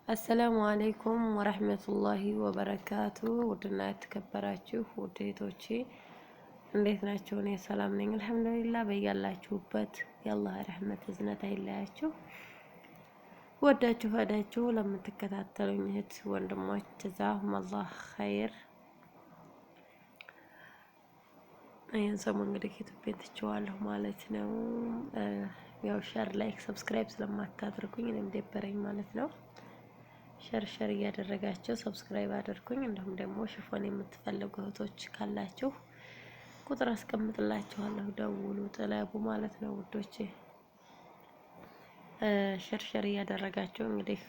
አሰላሙ አለይኩም ወራህመቱላሂ ወበረካቱ። ውድና የተከበራችሁ ውድ እህቶቼ እንዴት ናችሁ? እኔ ሰላም ነኝ አልሐምዱሊላህ። በያላችሁበት የአላህ ረህመት እዝነት አይለያችሁ። ወዳችሁ ፈዳችሁ ለምትከታተሉኝ እህት ወንድሞች ጀዛኩም አላህ ኸይር። ይህን ሰሞን እንግዲህ ኢትዮጵያ ትቼዋለሁ ማለት ነው። ያው ሸር ላይክ ሰብስክራይብ ስለማታደርጉኝ እኔም ደበረኝ ማለት ነው። ሸር እያደረጋችሁ ሰብስክራይብ አድርጉኝ። እንዲሁም ደግሞ ሽፎን የምትፈልጉ እህቶች ካላችሁ ቁጥር አስቀምጥላችኋለሁ፣ ደውሉ፣ ጥለቡ ማለት ነው ውዶቼ። ሸር እያደረጋችሁ እንግዲህ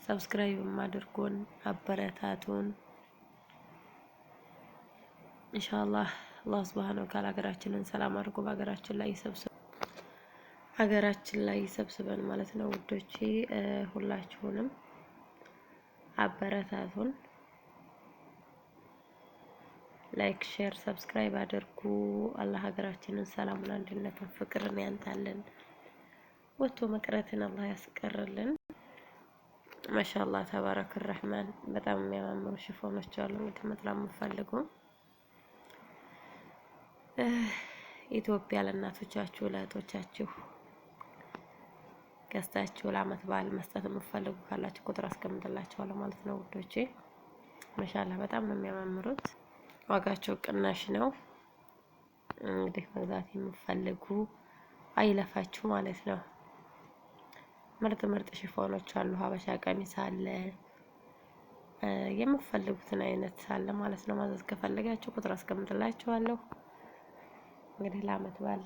ሰብስክራይብ አድርጉን፣ አበረታቱን። ኢንሻአላህ አላህ ሱብሃነሁ ወተዓላ ሀገራችንን ሰላም አድርጎ ሀገራችን ላይ ይሰብስበን ማለት ነው ውዶቼ። ሁላችሁንም አበረታቱን። ላይክ ሼር ሰብስክራይብ አድርጉ። አላህ ሀገራችንን ሰላሙን፣ አንድነትን፣ ፍቅርን ያንጣልን። ወጥቶ መቅረትን አላህ ያስቀርልን። ማሻአላህ ተባረከ ረህማን። በጣም የሚያማምሩ ሽፎኖች አሉ። እንግዲህ መጥላት የምትፈልጉ ኢትዮጵያ ለእናቶቻችሁ ለእህቶቻችሁ ገዝታችሁ ለዓመት በዓል መስጠት የምትፈልጉ ካላችሁ ቁጥር አስቀምጥላችኋለሁ ማለት ነው ውዶቼ። ማሻአላህ በጣም ነው የሚያማምሩት። ዋጋቸው ቅናሽ ነው። እንግዲህ መግዛት የምትፈልጉ አይለፋችሁ ማለት ነው። ምርጥ ሽፎኖች አሉ። ሀበሻ ቀሚስ አለ። የምትፈልጉትን አይነት አለ ማለት ነው። ማዘዝ ከፈለጋችሁ ቁጥር አስቀምጥላችኋለሁ። እንግዲህ ለዓመት በዓል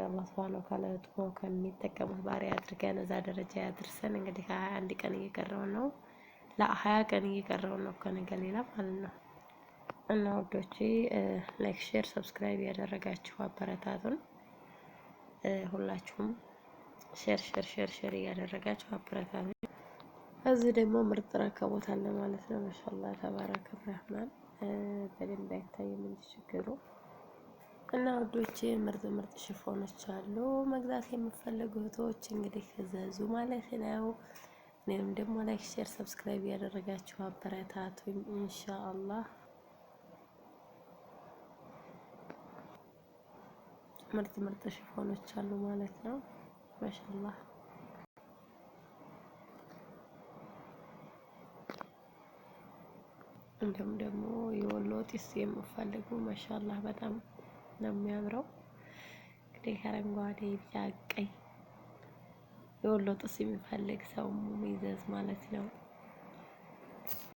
አላህ ሱብሃነሁ ወተዓላ ጥሞ ከሚጠቀሙት ባሪያ አድርገን እዛ ደረጃ ያድርሰን። እንግዲህ 21 ቀን እየቀረው ነው፣ 20 ቀን እየቀረው ነው ከነገ ሌላ ማለት ነው። እና ወዶቼ ላይክ ሼር ሰብስክራይብ ያደረጋችሁ አበረታቱን። ሁላችሁም ሼር እያደረጋችሁ አበረታቱን። እዚህ ደግሞ ምርጥ ረከቦት አለ ማለት ነው። ማሻአላህ ተባረከ ረህማን። በደንብ አይታይም እንጂ ችግሩ እና ወዶቼ ምርጥ ሽፎኖች አሉ። መግዛት የምትፈልጉ እህቶች እንግዲህ እዘዙ ማለት ነው። እኔም ደግሞ ላይክ ሼር ሰብስክራይብ ያደረጋችሁ አበረታቱኝ ኢንሻአላህ። ምርጥ ሽፎኖች አሉ ማለት ነው። ማሻአላህ እንዲሁም ደግሞ የወሎ ጢስ የምትፈልጉ ማሻአላህ በጣም ነው የሚያምረው። እንግዲህ አረንጓዴ፣ ቢጫ፣ ቀይ የወሎ ጢስ የሚፈልግ ሰው ይዘዝ ማለት ነው።